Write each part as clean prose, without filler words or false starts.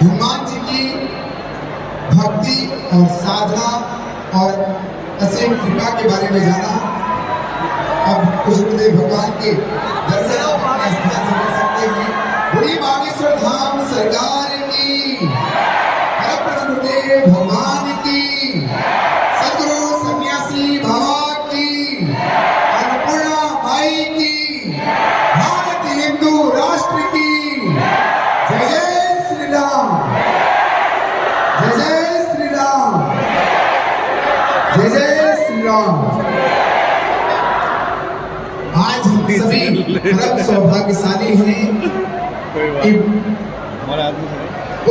हनुमान जी की भक्ति और साधना और असीम कृपा के बारे में जाना। अब कुछ गुरुदेव भगवान के दर्शन आप अपने स्थान से कर सकते हैं। बड़ी बागेश्वर धाम सरकार की, गुरुदेव भगवान की, सदगुरु सन्यासी बाबा की, अन्नपूर्णा माई की, भारत हिंदू राष्ट्र की। जय जय श्री राम, जय जय श्री राम, जय जय श्री राम। आज हम सभी परम सौभाग्यशाली हैं कि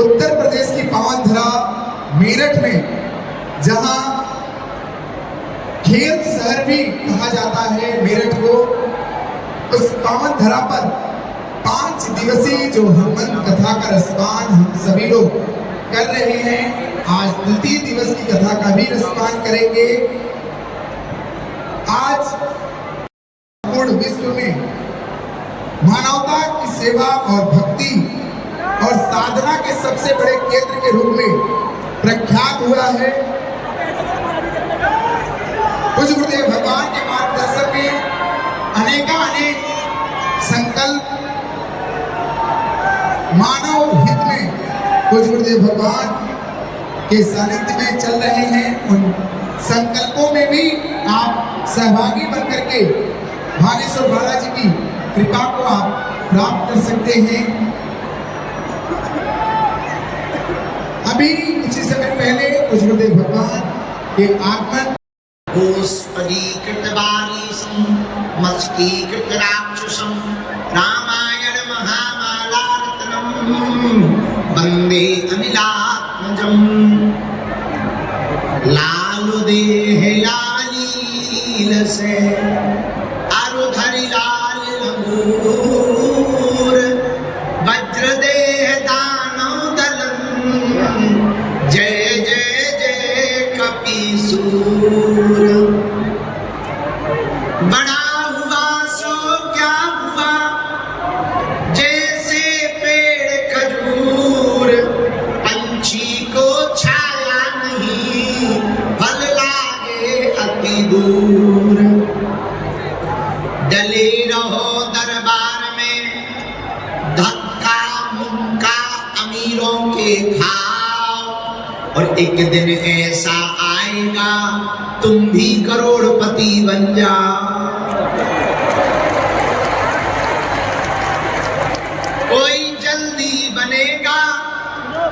उत्तर प्रदेश की पावन धरा मेरठ में, जहां खेल शहर भी कहा जाता है मेरठ को, उस पावन धरा पर 5 दिवसीय जो हनुमान कथा का रसपान हम सभी लोग कर रहे हैं। आज द्वितीय दिवस की कथा का भी रसपान करेंगे। आज पूर्ण विश्व में मानवता की सेवा और भक्ति और साधना के सबसे बड़े केंद्र के रूप में प्रख्यात हुआ है। कुछ गुरुदेव भगवान के मार्गदर्शन में अनेक संकल्प मानव हित में कुछ गुरुदेव भगवान के सानिध्य में चल रहे हैं। उन संकल्पों में भी आप सहभागी बनकर के भागेश्वर बालाजी की कृपा को आप प्राप्त कर सकते हैं। अभी कुछ ही समय पहले कुछ गुरुदेव भगवान के आगमन रामायण महामालारत्नम वंदे अनिलात्मजम् लालु देह लालील से अरुधरि लाल लंगूर वज्र देह दानव दलम जय जय जय कपीसूर। बड़ा हुआ सो क्या हुआ जैसे पेड़ खजूर, पंछी को छाया नहीं फल लागे अति दूर। डले रहो दरबार में धक्का मुक्का अमीरों के खाओ, और एक दिन ऐसा आएगा तुम भी करोड़पति बन जाओ। कोई जल्दी बनेगा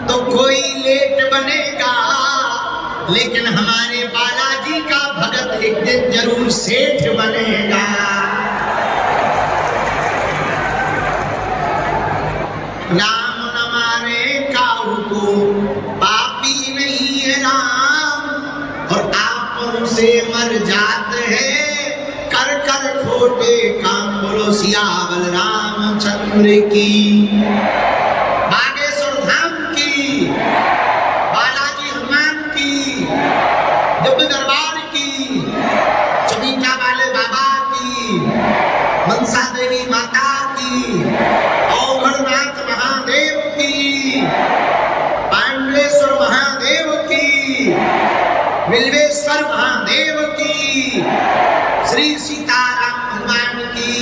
तो कोई लेट बनेगा, लेकिन हमारे बालाजी का भगत एक दिन जरूर सेठ बनेगा। राम न मारे काऊ को पापी नहीं है राम, और आप उनसे मर जाते हैं कर कर खोटे काम। बोलो सियावल रामचंद्र की, बागेश्वर धाम की, बालाजी हनुमान की, दिव्य दरबार की, चबीटा वाले बाबा की, मनसा देवी माता की, औघड़नाथ महादेव की, पांडवेश्वर महादेव की, बिल्वेश्वर महादेव की, श्री सीताराम भगवान की,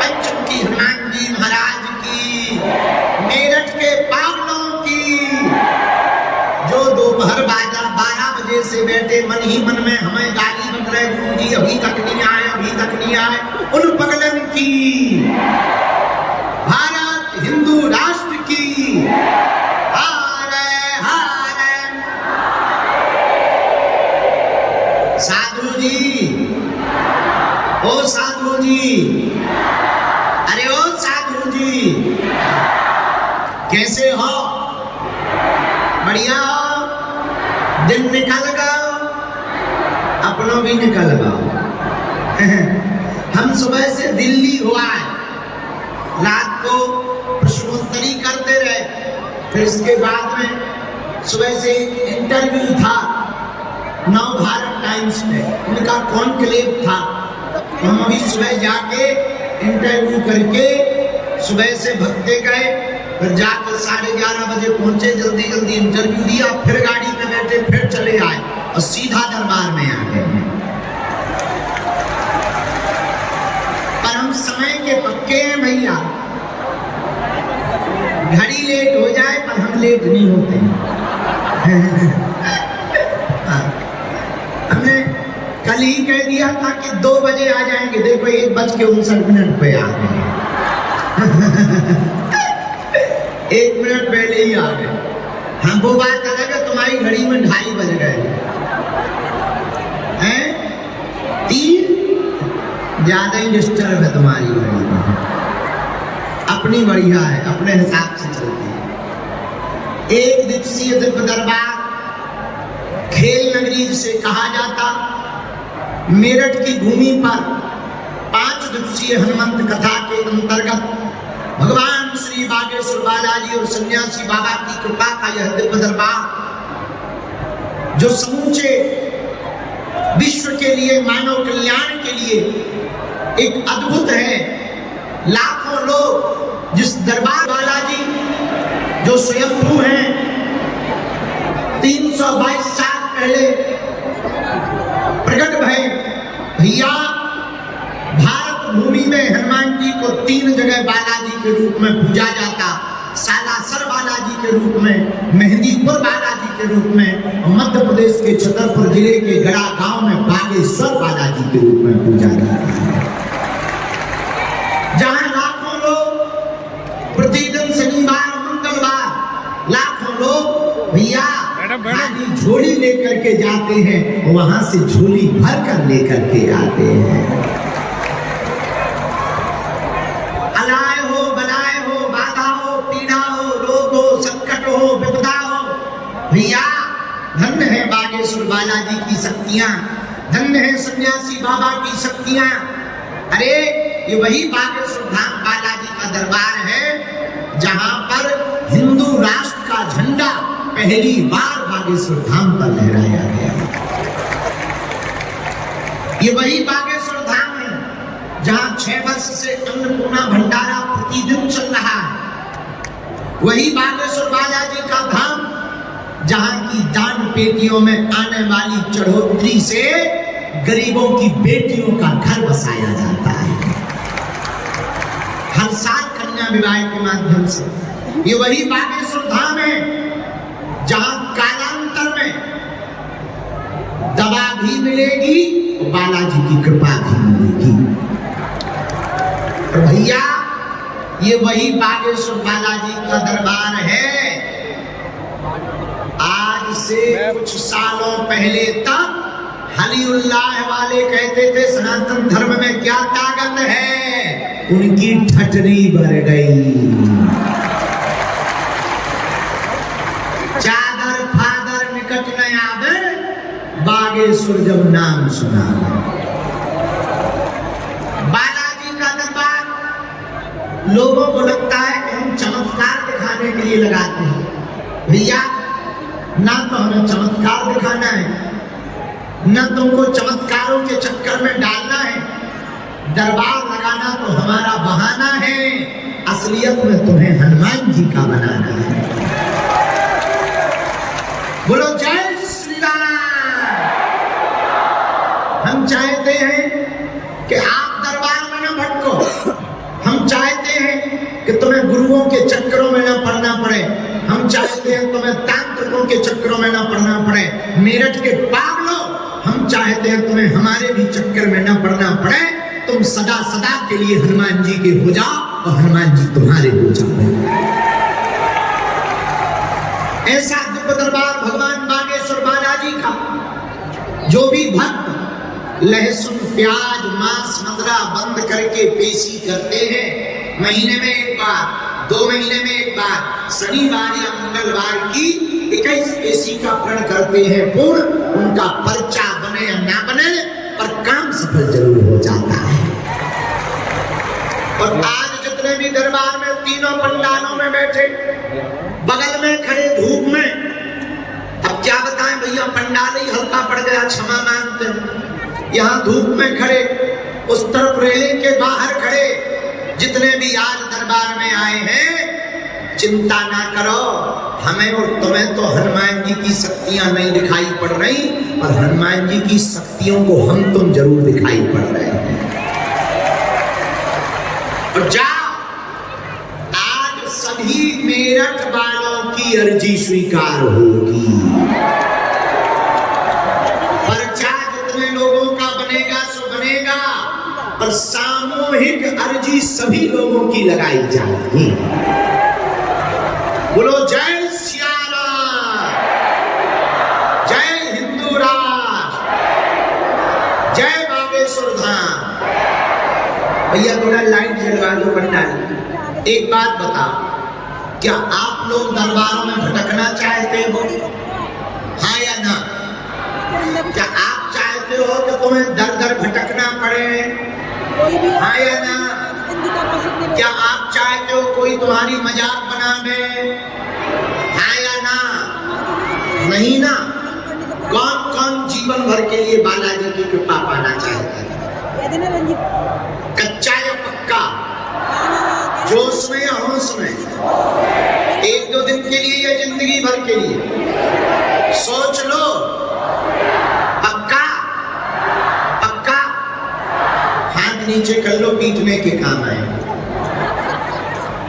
पंचमुखी हनुमान जी महाराज की, मेरठ के पावनों की, जो दोपहर 12 बजे से बैठे मन ही मन में हमें गाली बक रहे, गुरु जी अभी तक नहीं आए, अभी तक नहीं आए, उन पगलन की, भारत हिंदू राष्ट्र की। साधु जी, ओ साधु जी, अरे ओ साधु जी, कैसे हो? बढ़िया हो? दिन निकल गए, अपनों भी निकल गए। हम सुबह से दिल्ली हुआ है, रात को प्रश्नोत्तरी करते रहे, फिर इसके बाद में सुबह से इंटरव्यू था नव भारत टाइम्स में, उनका कॉन्क्लेव था। हम अभी सुबह जाके इंटरव्यू करके सुबह से भगते गए, फिर जाकर 11:30 बजे पहुंचे, जल्दी जल्दी इंटरव्यू दिया, फिर गाड़ी में बैठे, फिर चले आए और सीधा दरबार में आ गए। पर हम समय के पक्के हैं भैया, घड़ी लेट हो जाए पर हम लेट नहीं होते। हमने कल ही कह दिया था कि 2 बजे आ जाएंगे, देखो 1:59 पे आ गए। 1 मिनट पहले ही आ गए। हम वो बात अलग है, तुम्हारी घड़ी में 2:30 बज गए हैं, 3 ज्यादा ही डिस्टर्ब है तुम्हारी घड़ी में, अपनी बढ़िया है, अपने हिसाब से चलती है। 1 दिवसीय दिव्य दरबार खेल नगरी जिसे कहा जाता, मेरठ की भूमि पर 5 दिवसीय हनुमंत कथा के अंतर्गत भगवान श्री बागेश्वर बालाजी और सन्यासी बाबा की कृपा का यह दिव्य दरबार, जो समूचे विश्व के लिए, मानव कल्याण के लिए एक अद्भुत है। लाखों लोग जिस दरबार बालाजी जो स्वयंभू हैं, 322 साल पहले प्रकट भय। भैया भारत भूमि में हनुमान जी को 3 जगह बालाजी के रूप में पूजा जाता, सालासर बालाजी के रूप में, मेहंदीपुर बालाजी के रूप में, मध्य प्रदेश के छतरपुर जिले के गड़ा गांव में बागेश्वर बालाजी के रूप में पूजा जाता है, जहां लाखों लोग प्रतिदिन शनिवार मंगलवार लाखों लोग भैया खाली झोली लेकर के जाते हैं, वहां से झोली भर कर लेकर के आते हैं। अलाय हो, बलाय हो, बाधा हो, पीड़ा हो, रोग हो, संकट हो, विपदा हो, भैया धन्य है बागेश्वर बालाजी की शक्तियां, धन्य है सन्यासी बाबा की शक्तियां। अरे ये वही बागेश्वर धाम बालाजी का दरबार है, जहां पर हिंदू राष्ट्र का झंडा पहली बार बागेश्वर धाम पर लहराया गया। ये वही बागेश्वर धाम है जहां 6 वर्ष से अन्नपूर्णा भंडारा प्रतिदिन चल रहा है। वही बागेश्वर बालाजी का धाम जहां की दान पेटियों में आने वाली चढ़ोतरी से गरीबों की बेटियों का घर बसाया जाता है, हर साल कन्या विवाह के माध्यम से। ये वही बागेश्वर धाम है जहां कालांतर में दवा भी मिलेगी और बालाजी की कृपा भी मिलेगी। और भैया ये वही बागेश्वर बालाजी का दरबार है। आज से कुछ सालों पहले तक हलीउल्लाह वाले कहते थे सनातन धर्म में क्या ताकत है, उनकी ठटरी भर गई। चादर फादर निकट न आवे, बागेश्वर जब नाम सुना। बालाजी का दरबार लोगों को लगता है कि हम चमत्कार दिखाने के लिए लगाते हैं। भैया ना तो हमें चमत्कार दिखाना है, ना तुमको चमत्कारों के चक्कर में डालना है। दरबार लगाना तो हमारा बहाना है, असलियत में तुम्हें हनुमान जी का बनाना है। बोलो जय श्री राम। हम चाहते हैं कि आप दरबार में न भटको, हम चाहते हैं कि तुम्हें गुरुओं के चक्करों में न पड़ना पड़े, हम चाहते हैं तुम्हें तांत्रिकों के चक्करों में न पड़ना पड़े। मेरठ के पागलों, हम चाहते हैं तुम्हें हमारे भी चक्कर में न पड़ना पड़े। तुम सदा सदा के लिए हनुमान जी के हो जाओ और हनुमान जी तुम्हारे हो जाओ। ऐसा दिव्य दरबार भगवान बागेश्वर बालाजी का, जो भी भक्त लहसुन प्याज मांस मदिरा बंद करके पेशी करते हैं, महीने में एक बार, 2 महीने में एक बार, शनिवार या मंगलवार की 21 पेशी का प्रण करते हैं पूर्ण, उनका पर्चा बने या ना बने पर काम सफल जरूर हो जाता है। और आज जितने भी दरबार में तीनों पंडालों में बैठे, बगल में खड़े धूप में, अब क्या बताएं भैया, पंडाल ही हल्का पड़ गया, क्षमा मांगते हैं। यहाँ धूप में खड़े, उस तरफ रेलिंग के बाहर खड़े, जितने भी आज दरबार में आए हैं, चिंता ना करो, हमें और तुम्हें तो हनुमान जी की शक्तियां नहीं दिखाई पड़ रही, और हनुमान जी की शक्तियों को हम तुम जरूर दिखाई पड़ रहे हैं। और जाओ, आज सभी मेरठ वालों की अर्जी स्वीकार होगी। पर्चा जितने लोगों का बनेगा सो बनेगा, पर सामूहिक अर्जी सभी लोगों की लगाई जाएगी। बोलो जय सिया राम, जय हिंदू राष्ट्र, जय बागेश्वर धाम। भैया थोड़ा लाइट जलवा दो पंडाल। एक बात बताओ, क्या आप लोग दरबारों में भटकना चाहते हो? हाँ या ना? क्या आप चाहते हो कि तुम्हें दर दर भटकना पड़े? हाँ या ना? क्या आप चाहते हो कोई तुम्हारी मजाक बनावे? हाँ या ना? नहीं ना? कौन कौन जीवन भर के लिए बालाजी की कृपा पाना चाहता है? कच्चा या पक्का? जोश में या होश में? एक दो दिन के लिए या जिंदगी भर के लिए? सोच लो। पक्का? पक्का? हाथ नीचे कर लो, पीटने के काम आए।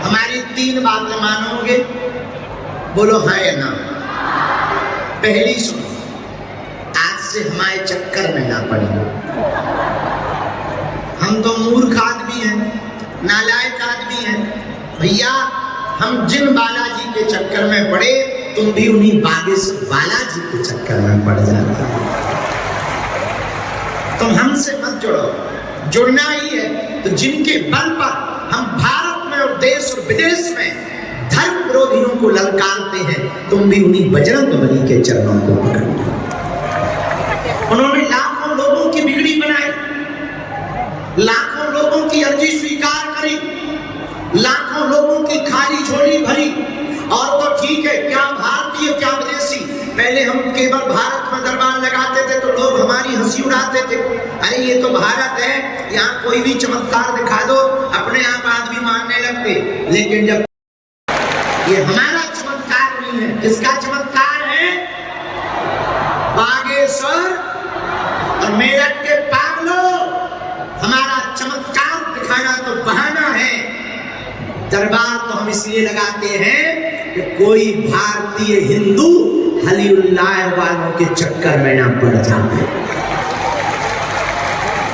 हमारी 3 बातें मानोगे? बोलो हाँ या ना। पहली सुनो, आज से हमारे चक्कर में ना पड़े। हम तो मूर्ख आदमी हैं, नालायक आदमी हैं। भैया, हम जिन बालाजी के चक्कर में पड़े, तुम भी उन्हीं बागेश्वर बालाजी के चक्कर में पड़ जाते हो। तुम हमसे मत जुड़ो, जुड़ना ही है तो जिनके बल पर हम भारत में और देश और विदेश में धर्म विरोधियों को ललकारते हैं, तुम भी उन्हीं बजरंगबली के चरणों को पकड़ो। उन्होंने लाखों लोगों की बिगड़ी बनाई, लाखों लोगों की अर्जी स्वीकार करी, लाखों लोगों की खाली झोली भरी। और तो ठीक है, क्या भारतीय क्या विदेशी। पहले हम केवल भारत में दरबार लगाते थे तो लोग हमारी हंसी उड़ाते थे, अरे ये तो भारत है, यहाँ कोई भी चमत्कार दिखा दो अपने आप आदमी मानने लगते। लेकिन जब ये हमारा चमत्कार नहीं है, किसका चमत्कार है? बागेश्वर और मेरठ के पागलों, हमारा चमत्कार दिखाना तो बहाना है। दरबार तो हम इसलिए लगाते हैं कि कोई भारतीय हिंदू हलीउल्लाह वालों के चक्कर में ना पड़ जाए।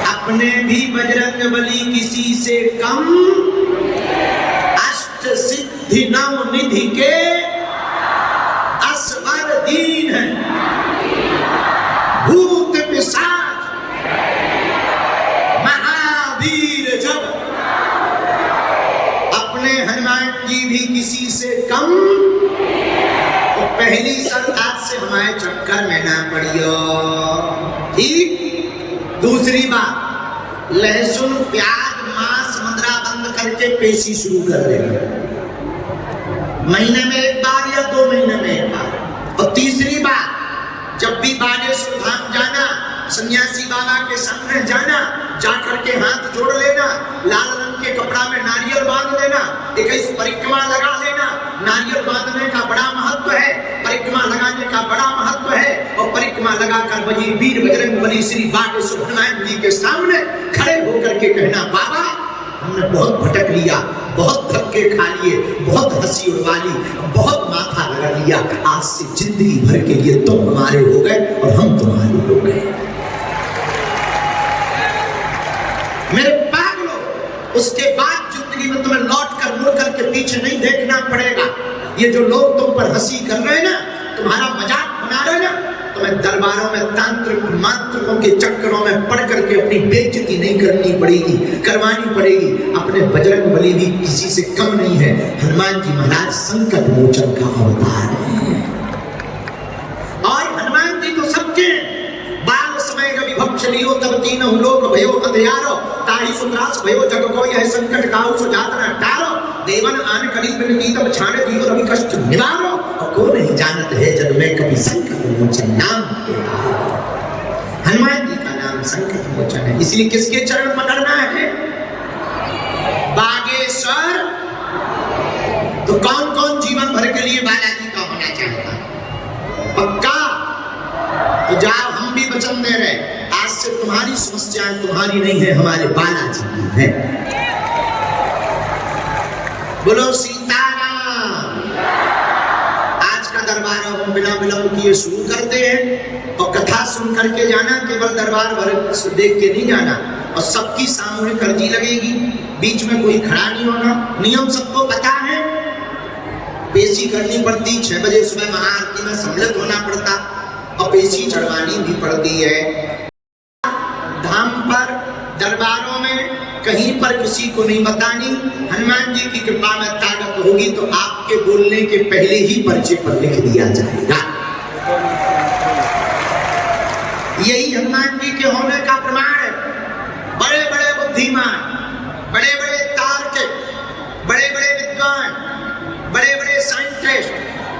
अपने भी बजरंगबली किसी से कम, अष्ट सिद्धि नव निधि के असवर दीन है, भूत पिशाच महावीर जब। अपने हनुमान जी भी किसी से कम, तो पहली शर्त आज से हमारे चक्कर में ना पड़ियो। ठीक? दूसरी बात, लहसुन प्याज मांस मदिरा बंद करके पेशी शुरू कर देना, महीने में 1 बार या 2 महीने में 1 बार। और तीसरी बात, जब भी बागेश्वर धाम जाना, सन्यासी बाबा के सामने जाना, जाकर के हाथ जोड़ लेना, लाल रंग के कपड़ा में नारियल बांध लेना, 21 परिक्रमा लगा लेना। नारियल बांधने का बड़ा महत्व है, परिक्रमा लगाने का बड़ा महत्व है। और परिक्रमा लगाकर वही वीर बजरंगबली श्री बागेश्वर हनुमान जी के सामने खड़े होकर के कहना, बाबा हमने बहुत भटक लिया, बहुत धक्के खा लिए, बहुत हंसी उड़वा ली, बहुत माथा लगा लिया, आज से जिंदगी भर के लिए तुम हमारे हो गए और हम तुम्हारे हो गए। मेरे पागलों, उसके बाद जिंदगी में तुम्हें लौट कर मुड़ कर के पीछे नहीं देखना पड़ेगा। ये जो लोग तुम पर हंसी कर रहे हैं ना, तुम्हारा मजाक बना रहे हैं ना, तुम्हें दरबारों में तांत्रिक मांत्रिकों के चक्करों में पड़ करके अपनी बेइज्जती नहीं करनी पड़ेगी, करवानी पड़ेगी। अपने बजरंगबली भी किसी से कम नहीं है। हनुमान जी महाराज संकट मोचन का अवतार है, और हनुमान जी तो सबके बाल समय जब विभक्ष लियो तब तीनों लोक भयो अंधियारो, ताहि सुंदरास भयो जग को यह संकट काहू सो जात न टारो, देवन आन करी बिनती तब छाने दियो रवि कष्ट निवारो, और को नहीं जानत है जग में कभी संकट मोचन नाम। हनुमान जी का नाम संकट मोचन है, इसलिए किसके चरण पकड़ना है? बागेश्वर। तो कौन कौन कुर्बानी नहीं है, हमारे बालाजी की है। बोलो सीताराम। आज का दरबार हम बिना विलंब किए शुरू करते हैं और कथा सुन करके जाना, केवल दरबार भर देख के नहीं जाना, और सबकी सामूहिक अर्जी लगेगी, बीच में कोई खड़ा नहीं होना। नियम सबको पता है, पेशी करनी पड़ती, 6 बजे सुबह महाआरती में सम्मिलित होना पड़ता और पेशी चढ़वानी भी पड़ती है। धाम पर दरबारों में कहीं पर किसी को नहीं बतानी। हनुमान जी की कृपा में ताकत होगी तो आपके बोलने के पहले ही पर्चे पर लिख दिया जाएगा। यही हनुमान जी के होने का प्रमाण है। बड़े बड़े बुद्धिमान, बड़े बड़े तार्किक, बड़े बड़े विद्वान, बड़े बड़े साइंटिस्ट,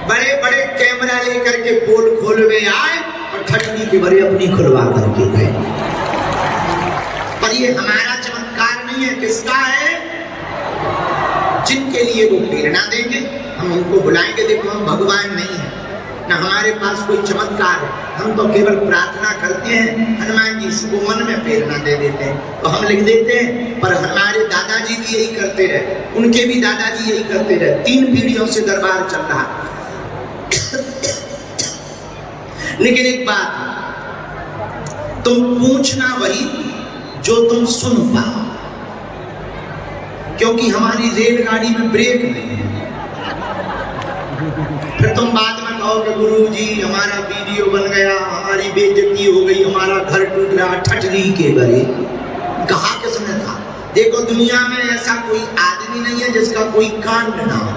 बड़े बड़े कैमरा लेकर के पोल खोलवे आए और ठटनी के बड़े अपनी खुलवा करके गए। पर ये हमारा चमत्कार नहीं है, किसका है? जिनके लिए वो प्रेरणा देंगे, हम उनको बुलाएंगे। देखो हम भगवान नहीं है, ना हमारे पास कोई चमत्कार है, हम तो केवल प्रार्थना करते हैं, हनुमान जी से वो मन में प्रेरणा दे देते हैं तो हम लिख देते हैं। पर हमारे दादाजी भी यही करते रहे, उनके भी दादाजी यही करते रहे, 3 पीढ़ियों से दरबार चल रहा। लेकिन एक बात, तुम पूछना वही जो तुम सुन पाओ, क्योंकि हमारी रेलगाड़ी में ब्रेक नहीं है। फिर तुम बाद में कहो कि गुरु जी हमारा वीडियो बन गया, हमारी बेइज्जती हो गई, हमारा घर टूट रहा, ठटरी के बरे। कहा किसने था? देखो दुनिया में ऐसा कोई आदमी नहीं है जिसका कोई कांड ना हो,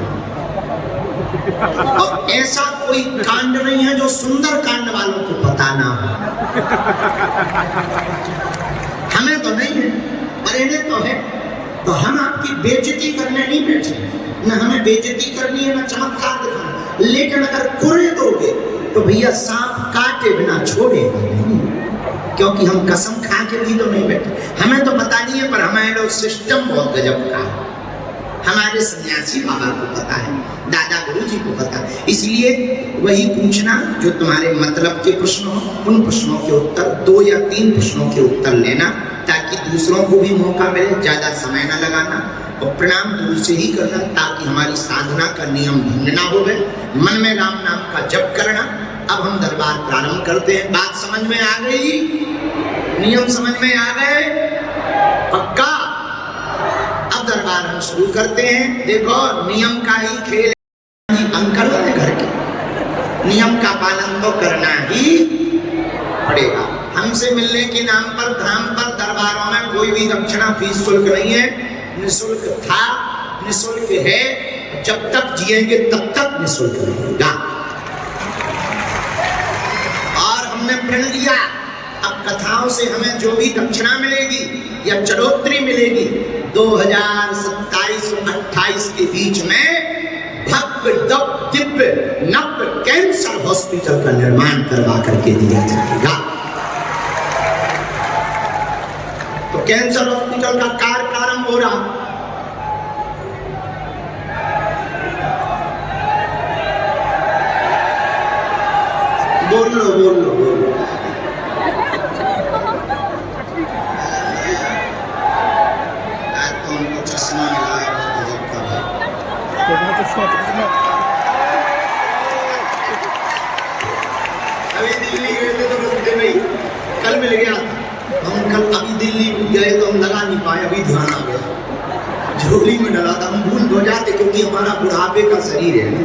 और ऐसा कोई कांड नहीं है जो सुंदर कांड वालों को पता ना हो। हमें तो नहीं है, पर इन्हें तो है। तो हम आपकी बेइज्जती करने नहीं बैठे, न हमें बेइज्जती करनी है, न चमत्कार दिखाना। लेकिन अगर कुरे दोगे तो भैया सांप काटे बिना छोड़ेगा नहीं, क्योंकि हम कसम खा के भी तो नहीं बैठे। हमें तो पता नहीं है, पर हमारा सिस्टम बहुत गजब का है। हमारे सन्यासी बाबा को पता है, दादा गुरु जी को पता है। इसलिए वही पूछना जो तुम्हारे मतलब के प्रश्न हो, उन प्रश्नों के उत्तर 2 या 3 प्रश्नों के उत्तर लेना, ताकि दूसरों को भी मौका मिले, ज्यादा समय ना लगाना, और प्रणाम दूर से ही करना, ताकि हमारी साधना का नियम भंग ना हो। मन में राम नाम का जप करना। अब हम दरबार प्रारंभ करते हैं। बात समझ में आ गई? नियम समझ में आ गए? पक्का? अब दरबार हम शुरू करते हैं। देखो नियम का ही खेल है। अंकल है घर के, नियम का पालन तो करना ही पड़ेगा। हमसे मिलने के नाम पर धाम पर दरबारों में कोई भी दक्षिणा फीस शुल्क नहीं है, निःशुल्क था, निःशुल्क है, जब तक जिएंगे तब तक निःशुल्क रहेगा। और हमने प्रण लिया, अब कथाओं से हमें जो भी दक्षिणा मिलेगी या चढ़ोतरी मिलेगी, 2027-28 के बीच में भव्य दिव्य नव्य कैंसर हॉस्पिटल का निर्माण करवा करके दिया जाएगा। तो कैंसर हॉस्पिटल का कार्य प्रारंभ हो रहा। बोल लो बोल लो बोल लो। तो उनको चश्मा मिला है, गजब का है। अभी दिल्ली गए थे तो बस भाई कल मिल गया। हम कल अभी दिल्ली गए तो हम लगा नहीं पाए, अभी ध्यान आ गया, झोली में डला था। हम भूल हो जाते क्योंकि हमारा बुढ़ापे का शरीर है ना।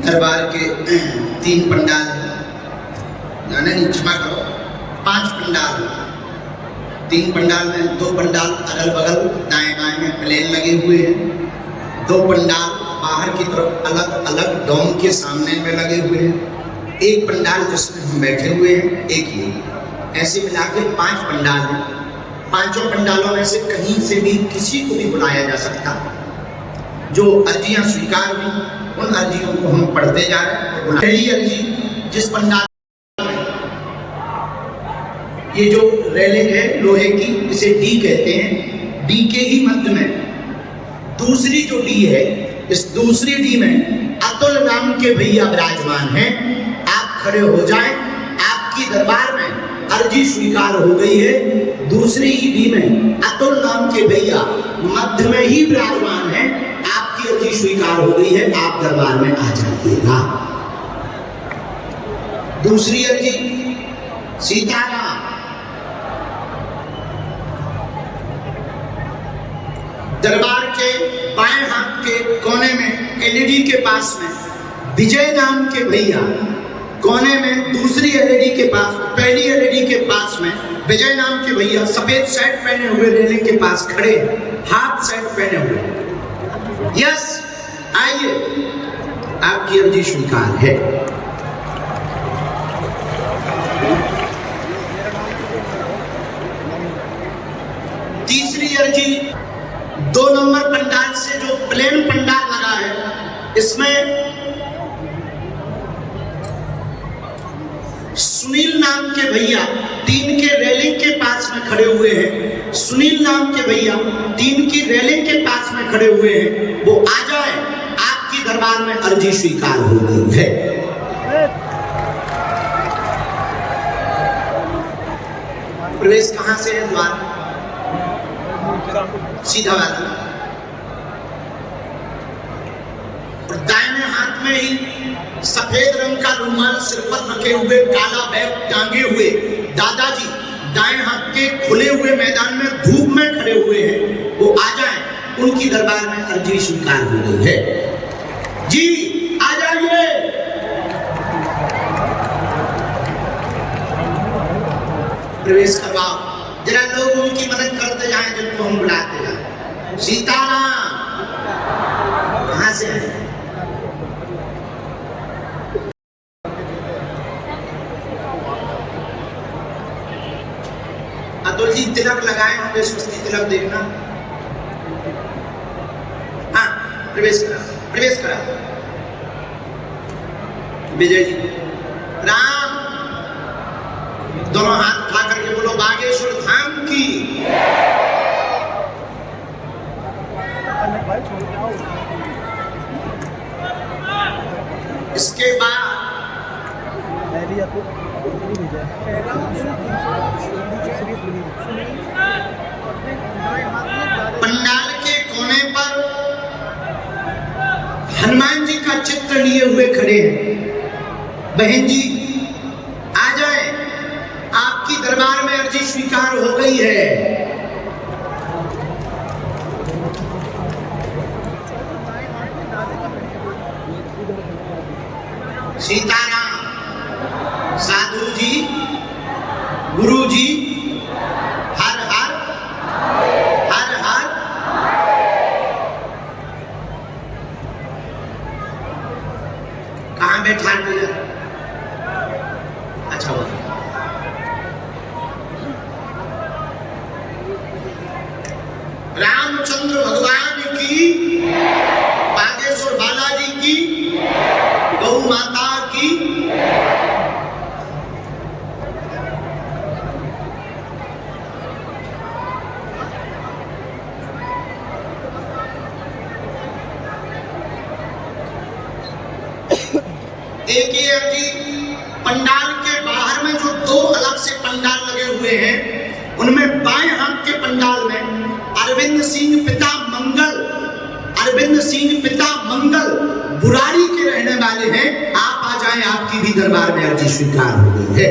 दरबार के 3 पंडाल हैं, नहीं क्षमा करो 5 पंडाल हैं। 3 पंडाल में 2 पंडाल अगल बगल दाएं बाएं में प्लेन लगे हुए हैं, 2 पंडाल बाहर की तरफ अलग अलग डोम के सामने में लगे हुए हैं, 1 पंडाल जिसमें हम बैठे हुए हैं, एक ही। ऐसे मिला के 5 पंडाल हैं। 5 पंडालों में से कहीं से भी किसी को भी बुलाया जा सकता। जो अर्जियां स्वीकार हुई उन अर्जियों को हम पढ़ते जा रहे हैं। पहली अर्जी जिस पंडाल ये जो रेलिंग है लोहे की, इसे डी कहते हैं, डी के ही मध्य में दूसरी जो डी है, इस दूसरी डी में अतुल नाम के भैया विराजमान हैं। आप खड़े हो जाएं, आपकी दरबार में अर्जी स्वीकार हो गई है। दूसरी ही डी में अतुल नाम के भैया मध्य में ही विराजमान हैं, आपकी अर्जी स्वीकार हो गई है, आप दरबार में आ जाइएगा। दूसरी अर्जी सीताराम, दरबार के बाएं हाथ के कोने में एलईडी के पास में विजय नाम के भैया, कोने में दूसरी एलईडी के पास, पहली एलईडी के पास में विजय नाम के भैया सफेद शर्ट पहने हुए रेलिंग के पास खड़े, हाफ शर्ट पहने हुए। यस, आइए, आपकी अर्जी स्वीकार है। तीसरी अर्जी 2 नंबर पंडाल से जो प्लेन पंडाल लगा है, इसमें सुनील नाम के भैया 3 के रेलिंग के पास में खड़े हुए हैं। सुनील नाम के भैया 3 की रेलिंग के पास में खड़े हुए हैं, वो आ जाए, आपकी दरबार में अर्जी स्वीकार हो गई है। प्रवेश कहां से है? द्वार सीधा वाला, और दाहिने हाथ में ही सफेद रंग का रुमाल सिर पर रखे हुए, काला बैग टांगे हुए दादाजी दाएं हाथ के खुले हुए मैदान में धूप में खड़े हुए हैं, वो आ जाएं, उनकी दरबार में अर्जी स्वीकार हो गई है। जी आ जाइए। प्रवेश करवाओ, जरा लोग उनकी मदद करते जाएं जिनको हम बुलाते जाएं। सीताराम कहां से है? अतुल जी तिलक लगाए होंगे, स्वस्ति तिलक देखना। हाँ, प्रवेश करा, प्रवेश करा। विजय जी, राम, दोनों हाथ उठा करके बोलो बागेश्वर धाम की। इसके बाद पंडाल के कोने पर हनुमान जी का चित्र लिए हुए खड़े हैं। बहन जी आ जाए, आपकी दरबार में अर्जी स्वीकार हो गई है। सीताराम, साधु जी, गुरु जी, हर हर हर हर। कहां बैठा दिया? अच्छा हुआ। रामचंद्र भगवान की, बागेश्वर बालाजी की, गौ माता की। एक ही अर्जी पंडाल के बाहर में जो 2 अलग से पंडाल लगे हुए हैं, उनमें बाएं हाथ के पंडाल में अरविंद सिंह पिता मंगल बुराड़ी के रहने वाले हैं। आप आ जाएं, आपकी भी दरबार में अर्जी स्वीकार हो गई है।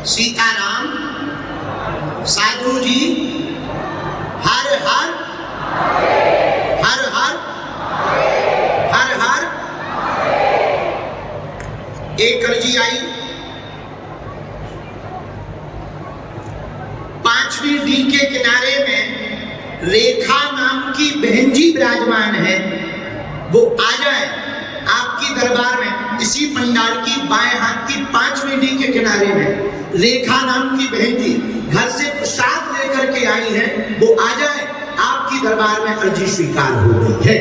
सीताराम, साधु जी, हर हर हर हर। एक अर्जी आई 5वीं डी के किनारे में रेखा नाम की बहन जी विराजमान है, वो आ जाए आपकी दरबार में। इसी पंडाल की बाएं हाथ की 5वीं डी के किनारे में रेखा नाम की बहन जी घर से प्रसाद लेकर के आई है, वो आ जाए आपकी दरबार में। अर्जी स्वीकार हो गई है।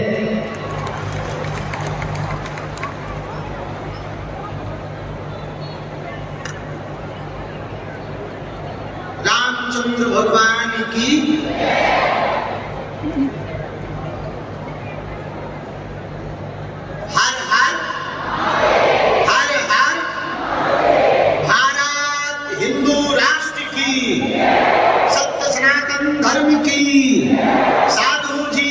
रामचंद्र भगवान की हर हर हर हर। भारत हिंदू राष्ट्र की, सत्य सनातन धर्म की। साधु जी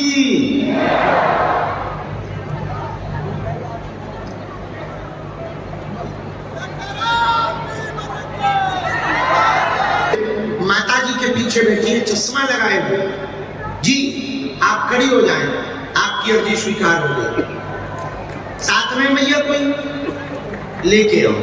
माता जी के पीछे बैठी है, चश्मा लगाए हुए। जी आप खड़ी हो जाएं, आपकी अर्जी स्वीकार हो गई। साथ में मैया कोई लेके आओ।